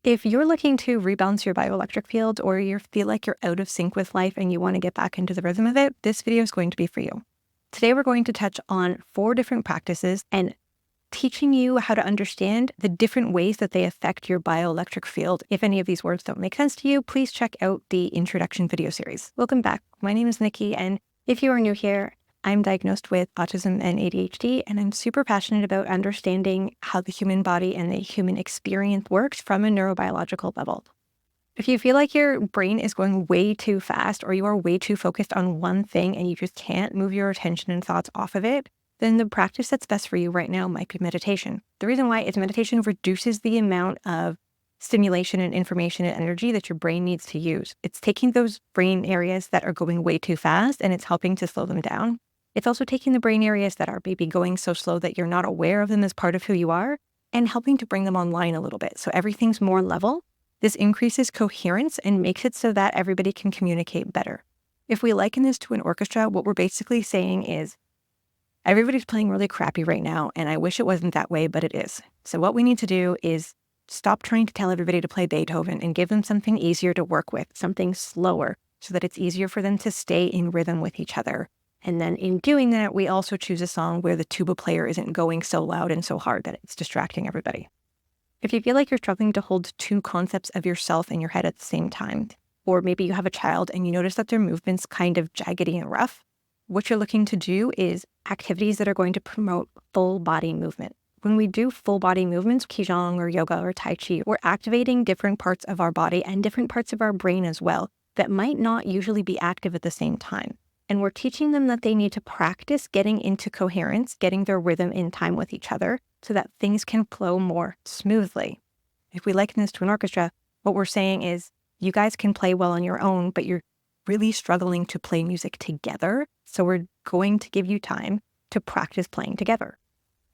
If you're looking to rebalance your bioelectric field, or you feel like you're out of sync with life and you want to get back into the rhythm of it, this video is going to be for you. Today, we're going to touch on 4 different practices and teaching you how to understand the different ways that they affect your bioelectric field. If any of these words don't make sense to you, please check out the introduction video series. Welcome back. My name is Nikki, and if you are new here, I'm diagnosed with autism and ADHD, and I'm super passionate about understanding how the human body and the human experience works from a neurobiological level. If you feel like your brain is going way too fast, or you are way too focused on one thing and you just can't move your attention and thoughts off of it, then the practice that's best for you right now might be meditation. The reason why is meditation reduces the amount of stimulation and information and energy that your brain needs to use. It's taking those brain areas that are going way too fast and it's helping to slow them down. It's also taking the brain areas that are maybe going so slow that you're not aware of them as part of who you are and helping to bring them online a little bit. So everything's more level. This increases coherence and makes it so that everybody can communicate better. If we liken this to an orchestra, what we're basically saying is everybody's playing really crappy right now, and I wish it wasn't that way, but it is. So what we need to do is stop trying to tell everybody to play Beethoven and give them something easier to work with, something slower, so that it's easier for them to stay in rhythm with each other. And then in doing that, we also choose a song where the tuba player isn't going so loud and so hard that it's distracting everybody. If you feel like you're struggling to hold 2 concepts of yourself in your head at the same time, or maybe you have a child and you notice that their movement's kind of jaggedy and rough, what you're looking to do is activities that are going to promote full body movement. When we do full body movements, Qigong or yoga or Tai Chi, we're activating different parts of our body and different parts of our brain as well that might not usually be active at the same time. And we're teaching them that they need to practice getting into coherence, getting their rhythm in time with each other so that things can flow more smoothly. If we liken this to an orchestra, what we're saying is you guys can play well on your own, but you're really struggling to play music together. So we're going to give you time to practice playing together.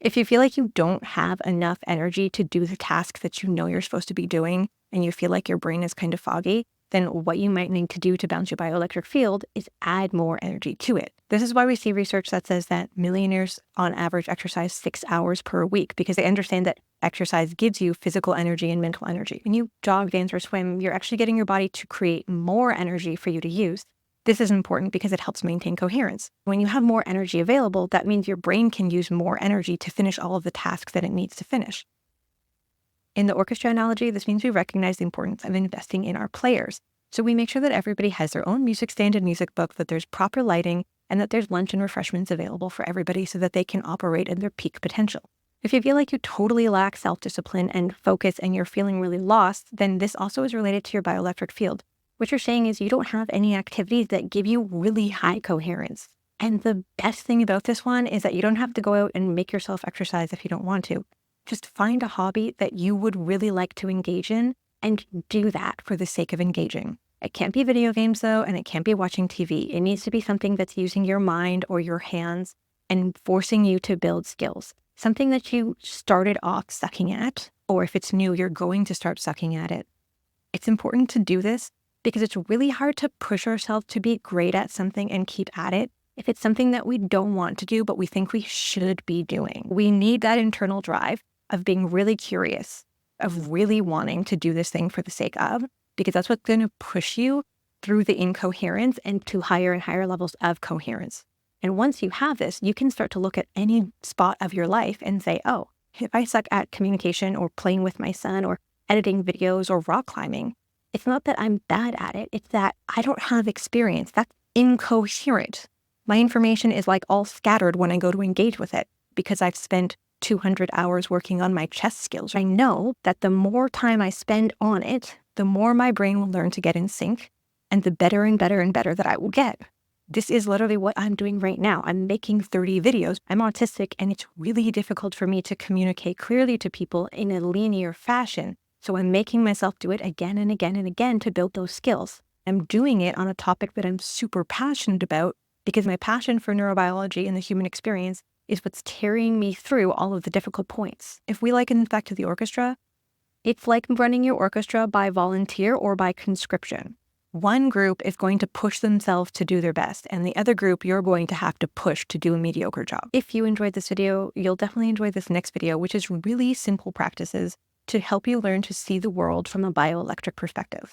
If you feel like you don't have enough energy to do the tasks that you know you're supposed to be doing, and you feel like your brain is kind of foggy, then what you might need to do to balance your bioelectric field is add more energy to it. This is why we see research that says that millionaires on average exercise 6 hours per week, because they understand that exercise gives you physical energy and mental energy. When you jog, dance, or swim, you're actually getting your body to create more energy for you to use. This is important because it helps maintain coherence. When you have more energy available, that means your brain can use more energy to finish all of the tasks that it needs to finish. In the orchestra analogy, this means we recognize the importance of investing in our players. So we make sure that everybody has their own music stand and music book, that there's proper lighting, and that there's lunch and refreshments available for everybody so that they can operate at their peak potential. If you feel like you totally lack self-discipline and focus and you're feeling really lost, then this also is related to your bioelectric field. What you're saying is you don't have any activities that give you really high coherence. And the best thing about this one is that you don't have to go out and make yourself exercise if you don't want to. Just find a hobby that you would really like to engage in and do that for the sake of engaging. It can't be video games though, and it can't be watching TV. It needs to be something that's using your mind or your hands and forcing you to build skills. Something that you started off sucking at, or if it's new, you're going to start sucking at it. It's important to do this because it's really hard to push ourselves to be great at something and keep at it if it's something that we don't want to do, but we think we should be doing. We need that internal drive of being really curious, of really wanting to do this thing for the sake of, because that's what's going to push you through the incoherence and to higher and higher levels of coherence. And once you have this, you can start to look at any spot of your life and say, oh, if I suck at communication or playing with my son or editing videos or rock climbing, it's not that I'm bad at it. It's that I don't have experience. That's incoherent. My information is like all scattered when I go to engage with it because I've spent 200 hours working on my chess skills. I know that the more time I spend on it, the more my brain will learn to get in sync and the better and better and better that I will get. This is literally what I'm doing right now. I'm making 30 videos. I'm autistic and it's really difficult for me to communicate clearly to people in a linear fashion. So I'm making myself do it again and again and again to build those skills. I'm doing it on a topic that I'm super passionate about because my passion for neurobiology and the human experience is what's carrying me through all of the difficult points. If we liken this back to the orchestra, it's like running your orchestra by volunteer or by conscription. One group is going to push themselves to do their best, and the other group you're going to have to push to do a mediocre job. If you enjoyed this video, you'll definitely enjoy this next video, which is really simple practices to help you learn to see the world from a bioelectric perspective.